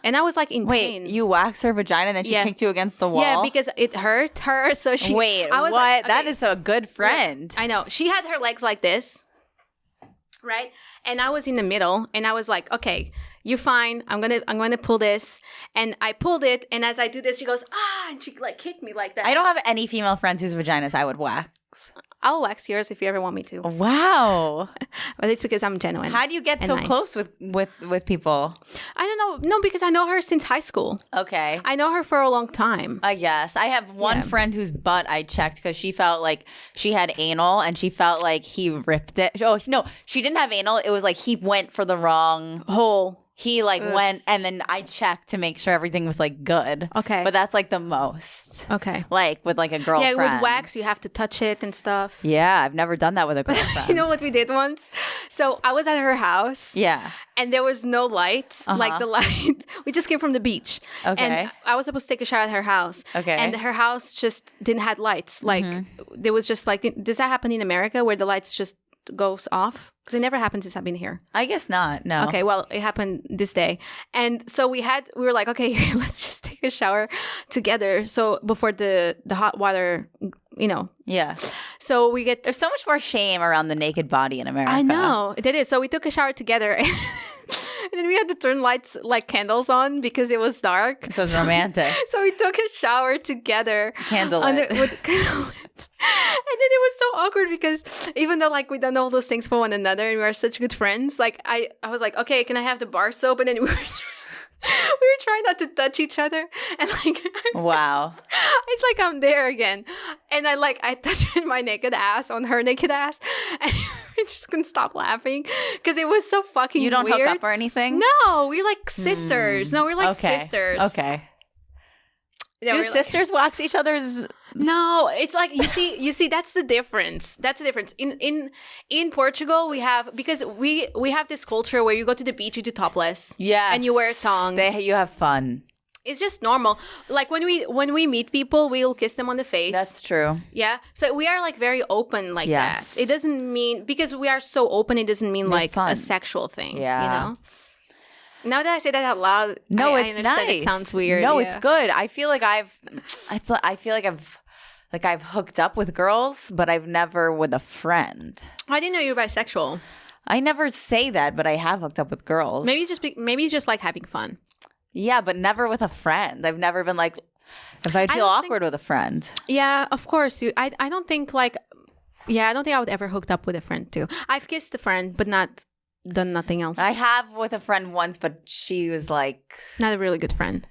And I was like in pain.
Wait, you waxed her vagina and then she kicked you against the wall?
Yeah, because it hurt her. So she...
Wait, I was what? Like, okay, that is a good friend.
I know. She had her legs like this. Right? And I was in the middle and I was like, okay, you're fine. I'm gonna pull this. And I pulled it, and as I do this, she goes, and she like kicked me like that.
I don't have any female friends whose vaginas I would wax.
I'll wax yours if you ever want me to.
Wow.
But it's because I'm genuine.
How do you get so close with people?
I don't know. No, because I know her since high school. Okay. I know her for a long time.
I guess. I have one friend whose butt I checked because she felt like she had anal and she felt like he ripped it. Oh, no, she didn't have anal. It was like he went for the wrong
hole.
he like went and then I checked to make sure everything was like good.
Okay.
But that's like the most.
Okay.
Like with like a girlfriend.
Yeah, with wax, you have to touch it and stuff.
Yeah, I've never done that with a girlfriend.
You know what we did once? So I was at her house.
Yeah.
And there was no lights. Like the light, we just came from the beach.
Okay.
And I was supposed to take a shower at her house.
Okay.
And her house just didn't have lights. Like there was just like, does that happen in America where the lights just goes off? Because it never happened since I've been here.
I guess not. No.
Okay, well, it happened this day. And so we were like, okay, let's just take a shower together. So before the hot water, you know.
Yeah.
So we get...
There's so much more shame around the naked body in America.
I know. It is. So we took a shower together. And then we had to turn lights, like candles on because it was dark.
So it's romantic.
So we took a shower together.
Candlelit.
With candlelit. And then it was so awkward because even though like we done all those things for one another and we are such good friends, like I was like, okay, can I have the bar soap? And then we were trying not to touch each other. And like,
wow.
It's like I'm there again. And I touched my naked ass on her naked ass. And we just couldn't stop laughing because it was so fucking weird.
You don't hook up or anything?
No, we're like sisters. No, we're like sisters.
Okay.
Yeah,
do sisters wax each other's?
No, it's like you see that's the difference. That's the difference. In Portugal, we have because we have this culture where you go to the beach, you do topless.
Yes.
And you wear a thong.
You have fun.
It's just normal. Like when we meet people, we'll kiss them on the face.
That's true.
Yeah. So we are like very open like
yes.
that. It doesn't mean because we are so open, it doesn't mean like
fun.
a sexual thing.
Yeah.
You know? Now that I say that out loud,
no,
I
it's
understand
nice.
It sounds weird.
No,
yeah.
it's good. I feel like I've hooked up with girls, but I've never with a friend.
I didn't know you were bisexual.
I never say that, but I have hooked up with girls.
Maybe it's just like having fun.
Yeah, but never with a friend. I've never been like, if I'd feel awkward with a friend.
Yeah, of course. I don't think like, I don't think I would ever hooked up with a friend too. I've kissed a friend, but not done nothing else.
I have with a friend once, but she was like...
Not a really good friend.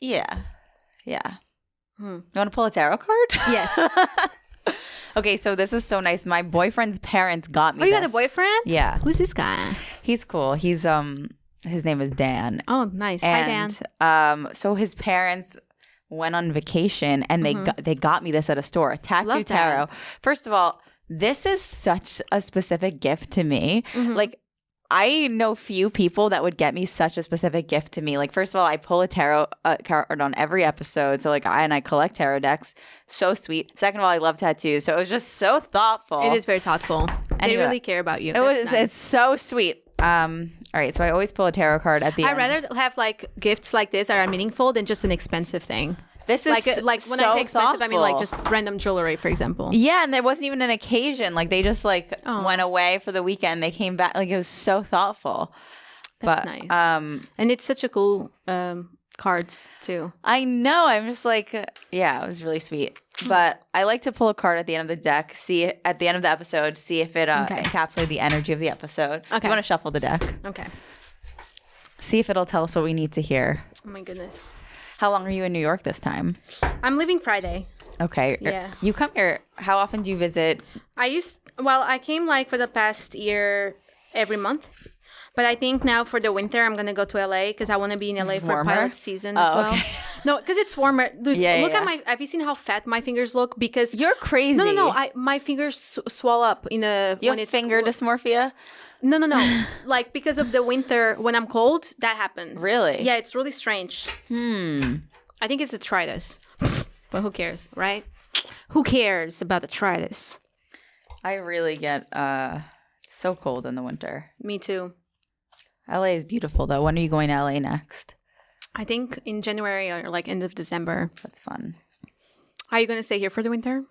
Yeah. Yeah. You want to pull a tarot card?
Yes.
Okay, so this is so nice. My boyfriend's parents got me
Oh, you
this.
got a boyfriend?
Yeah.
Who's this guy?
He's cool. He's his name is Dan.
Oh, nice. Hi, Dan.
And so his parents went on vacation and they got me this at a store, a tattoo tarot. First of all, this is such a specific gift to me. Like, I know few people that would get me such a specific gift to me. Like, first of all, I pull a tarot card on every episode. So, like, I collect tarot decks. So sweet. Second of all, I love tattoos. So it was just so thoughtful.
It is very thoughtful. They really care about you.
It's so sweet. All right. So I always pull a tarot card at the end.
I'd rather have like gifts like this that are meaningful than just an expensive thing.
This is
like when I say expensive, I mean like just random jewelry, for example.
Yeah, and there wasn't even an occasion. Like they just went away for the weekend. They came back. Like it was so thoughtful.
That's nice. And it's such a cool cards too.
I know. I'm just like, yeah, it was really sweet. But I like to pull a card at the end of the deck, see at the end of the episode, see if it encapsulates the energy of the episode. Okay. Do you want to shuffle the deck?
Okay.
See if it'll tell us what we need to hear.
Oh my goodness.
How long are you in New York this time?
I'm leaving Friday.
Okay.
Yeah. You
come here. How often do you visit?
I came like for the past year every month. But I think now for the winter, I'm going to go to LA because I want to be in LA for pilot season as well. Okay. No, because it's warmer. Dude, look at have you seen how fat my fingers look? Because
you're crazy.
No. My fingers swell up in a...
You have finger dysmorphia?
No. Like because of the winter, when I'm cold, that happens.
Really?
Yeah, it's really strange. I think it's arthritis. But who cares, right? Who cares about arthritis?
I really get so cold in the winter.
Me too.
LA is beautiful though. When are you going to LA next?
I think in January or like end of December.
That's fun.
Are you going to stay here for the winter?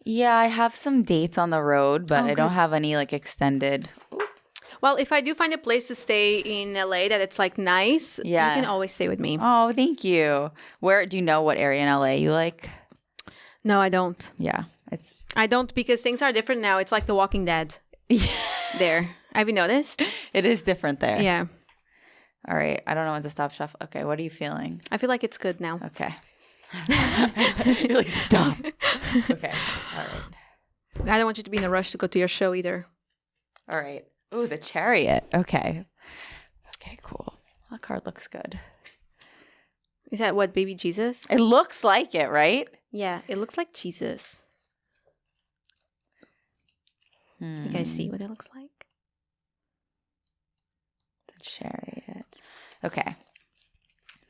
Yeah, I have some dates on the road, but I don't have any like extended.
Well, if I do find a place to stay in LA that it's like nice, you can always stay with me.
Oh, thank you. Where do you know what area in LA you like?
No, I don't.
Yeah,
I don't because things are different now. It's like The Walking Dead. There. Have you noticed?
It is different there.
Yeah.
All right. I don't know when to stop shuffle. Okay. What are you feeling?
I feel like it's good now.
Okay. You're like, stop. Okay. All right.
I don't want you to be in a rush to go to your show either.
All right. Ooh, the Chariot. Okay. Okay, cool. That card looks good.
Is that what, baby Jesus?
It looks like it, right?
Yeah, it looks like Jesus. You guys see what it looks like?
The Chariot. Okay.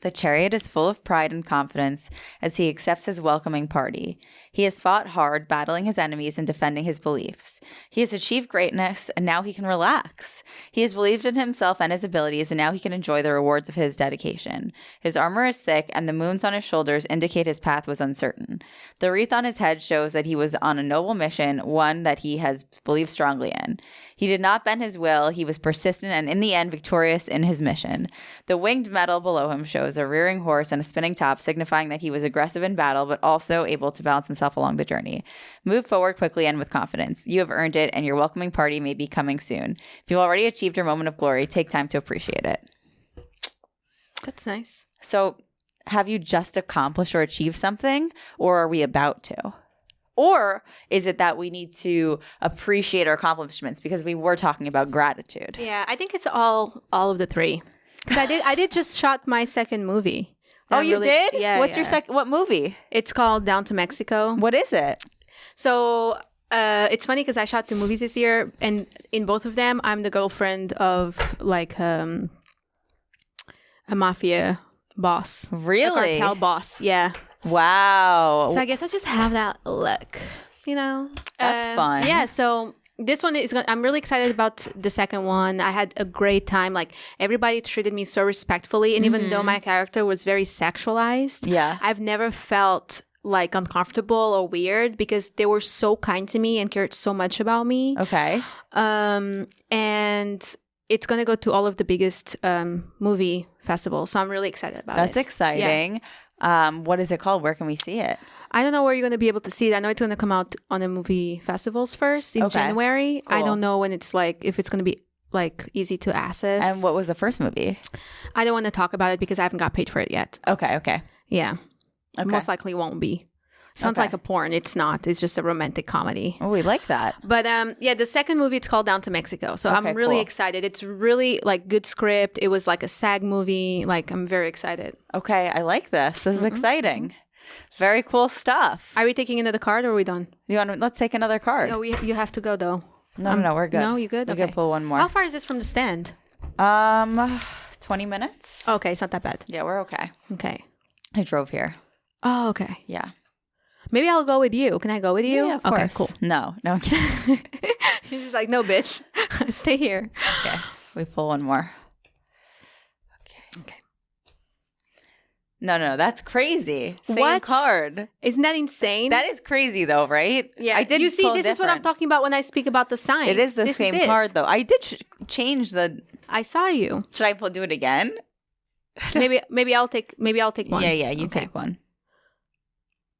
The Chariot is full of pride and confidence as he accepts his welcoming party. He has fought hard, battling his enemies and defending his beliefs. He has achieved greatness, and now he can relax. He has believed in himself and his abilities, and now he can enjoy the rewards of his dedication. His armor is thick, and the moons on his shoulders indicate his path was uncertain. The wreath on his head shows that he was on a noble mission, one that he has believed strongly in. He did not bend his will. He was persistent and in the end victorious in his mission. The winged medal below him shows a rearing horse and a spinning top, signifying that he was aggressive in battle but also able to balance himself along the journey. Move forward quickly and with confidence. You have earned it, and your welcoming party may be coming soon. If you've already achieved your moment of glory, take time to appreciate it.
That's nice.
So, have you just accomplished or achieved something, or are we about to? Or is it that we need to appreciate our accomplishments because we were talking about gratitude?
Yeah, I think it's all of the three. Because I did just shot my second movie.
Oh, you did?
Yeah.
What's your second? What movie?
It's called Down to Mexico.
What is it?
So it's funny because I shot 2 movies this year, and in both of them, I'm the girlfriend of like a mafia boss.
Really?
A cartel boss. Yeah.
Wow.
So I guess I just have that look, you know?
That's fun.
Yeah. So this one is I'm really excited about the second one. I had a great time. Like everybody treated me so respectfully. And even though my character was very sexualized,
Yeah.
I've never felt like uncomfortable or weird because they were so kind to me and cared so much about me.
Okay.
And it's going to go to all of the biggest movie festivals. So I'm really excited about it.
That's exciting. Yeah. What is it called? Where can we see it?
I don't know where you're going to be able to see it. I know it's going to come out on the movie festivals first in January.
Cool.
I don't know when it's like, if it's going to be like easy to access.
And what was the first movie?
I don't want to talk about it because I haven't got paid for it yet.
Okay.
Yeah.
Okay.
Most likely won't be. Sounds like a porn. It's not. It's just a romantic comedy.
Oh, we like that.
But yeah, the second movie, it's called Down to Mexico. So I'm really excited. It's really like good script. It was like a SAG movie. Like I'm very excited.
Okay, I like this. This is exciting. Very cool stuff.
Are we taking another card or are we done?
Let's take another card.
No, you have to go though.
No, we're good.
No, you good?
We can pull one more.
How far is this from the stand?
20 minutes.
Okay, it's not that bad.
Yeah, we're okay.
Okay.
I drove here.
Oh, okay.
Yeah.
Maybe I'll go with you. Can I go with you?
Yeah, of course.
Okay, cool.
No.
She's just like, no, bitch. Stay here.
Okay. We pull one more. Okay. No. That's crazy. Same card.
Isn't that insane?
That is crazy, though, right?
Yeah.
I did.
You see, this is what I'm talking about when I speak about the sign.
It is the same card, though. I did change the.
I saw you.
Should I do it again?
Maybe I'll take one.
Yeah. You take one.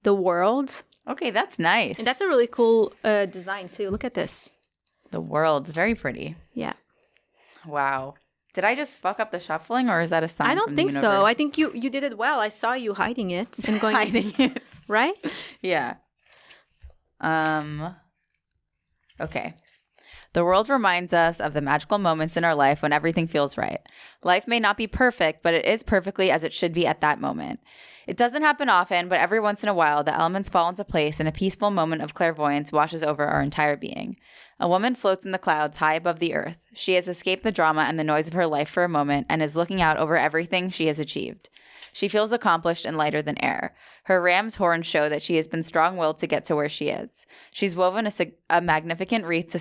The world.
Okay, that's nice.
And that's a really cool design too. Look at this.
The world's very pretty.
Yeah.
Wow. Did I just fuck up the shuffling, or is that a sign?
I don't
from
think
the
so.
universe?
I think you did it well. I saw you hiding it and going
hiding it.
Right?
Yeah. Okay. The world reminds us of the magical moments in our life when everything feels right. Life may not be perfect, but it is perfectly as it should be at that moment. It doesn't happen often, but every once in a while, the elements fall into place and a peaceful moment of clairvoyance washes over our entire being. A woman floats in the clouds high above the earth. She has escaped the drama and the noise of her life for a moment and is looking out over everything she has achieved. She feels accomplished and lighter than air. Her ram's horns show that she has been strong-willed to get to where she is. She's woven a magnificent wreath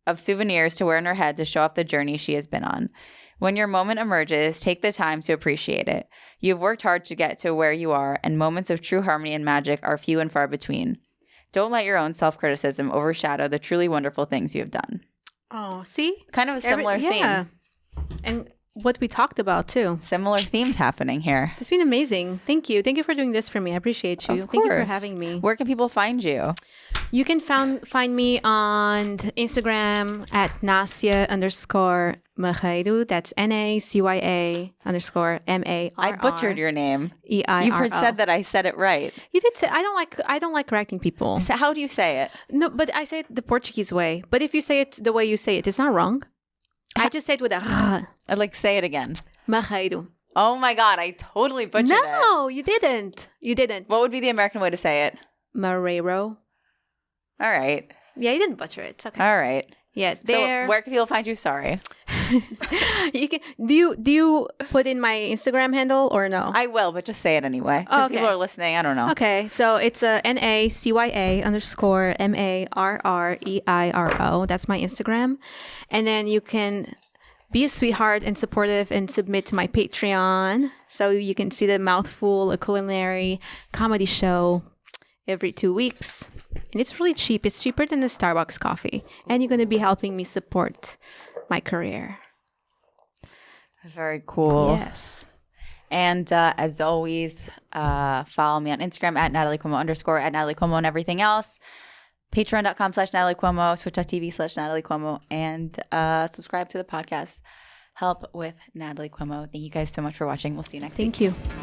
of souvenirs to wear in her head to show off the journey she has been on. When your moment emerges, take the time to appreciate it. You've worked hard to get to where you are, and moments of true harmony and magic are few and far between. Don't let your own self-criticism overshadow the truly wonderful things you have done.
Oh, see?
Kind of a similar theme.
And what we talked about too.
Similar themes happening here.
It's been amazing. Thank you. Thank you for doing this for me. I appreciate you. Thank you for having me.
Where can people find you?
You can find me on Instagram at Nacya_Marreiro. That's NACYA_MARR.
I butchered your name.
EIRO.
You said that I said it right.
You did say I don't like correcting people.
So how do you say it?
No, but I say it the Portuguese way. But if you say it the way you say it, it's not wrong. I just say it with a
I'd like say it again.
Marreiro.
Oh my God, I totally butchered it.
No, you didn't. You didn't.
What would be the American way to say it?
Marreiro.
All right.
Yeah, you didn't butcher it. It's okay.
All right.
Yeah,
So
there.
where can people find you? Sorry.
You can. Do you put in my Instagram handle or no?
I will, but just say it anyway. Because people are listening. I don't know.
Okay, so it's a NACYA_MARREIRO. That's my Instagram. And then you can be a sweetheart and supportive and submit to my Patreon. So you can see the Mouthful, a culinary comedy show every 2 weeks. And it's really cheap. It's cheaper than the Starbucks coffee. And you're going to be helping me support my career.
Very cool.
Yes.
And as always, follow me on Instagram at Natalie Cuomo _ at Natalie Cuomo and everything else. Patreon.com/Natalie Cuomo, Twitch.tv/Natalie Cuomo, and subscribe to the podcast. Help with Natalie Cuomo. Thank you guys so much for watching. We'll see you next week.
Thank you.